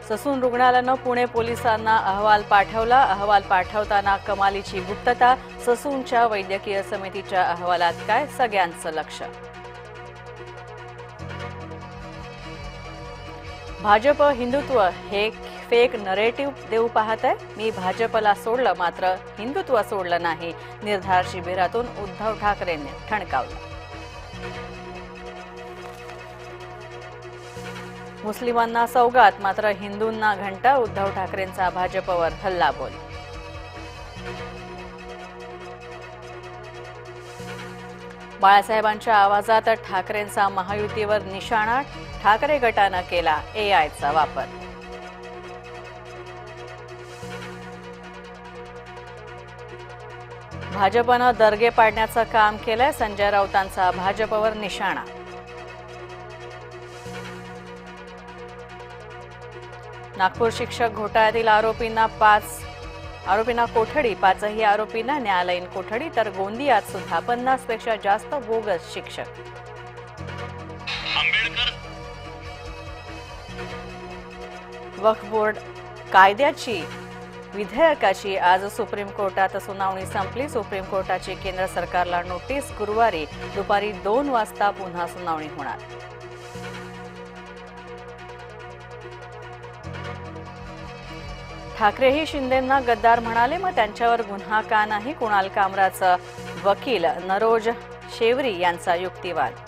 Sassoon रुग्णालयानं Pune पोलिसांना अहवाल पाठवला। अहवाल पाठवताना कमालीची गुप्तता। ससूनच्या वैद्यकीय समितीच्या अहवालात काय, सगळ्यांचं लक्ष। भाजप हिंदुत्व हे फेक नरेटिव्ह देऊ पाहत आहे। मी भाजपला सोडलं मात्र हिंदुत्व सोडलं नाही, निर्धार शिबिरातून उद्धव ठाकरेंनी ठणकावलं। मुस्लिमांना सौगात मात्र हिंदूंना घंटा, उद्धव ठाकरेंचा भाजपवर हल्लाबोल। बाळासाहेबांच्या आवाजात ठाकरेंचा महायुतीवर निशाणा, ठाकरे गटानं केला एआयचा वापर। भाजपनं दर्गे पाडण्याचं काम केलंय, संजय राऊतांचा भाजपवर निशाणा। नागपूर शिक्षक घोटाळ्यातील आरोपींना कोठडी, 5ही आरोपींना न्यायालयीन कोठडी, तर गोंदियात सुद्धा 50 पेक्षा जास्त बोगस शिक्षक। वक्फ बोर्ड कायद्याची विधेयकाची आज सुप्रीम कोर्टात सुनावणी संपली। सुप्रीम कोर्टाची केंद्र सरकारला नोटीस, गुरुवारी दुपारी 2 वाजता पुन्हा सुनावणी होणार। ठाकरेही शिंदेंना गद्दार म्हणाले, मग त्यांच्यावर गुन्हा का नाही? कुणाल कामराचा वकील नरोज शेवरी यांचा युक्तिवाद।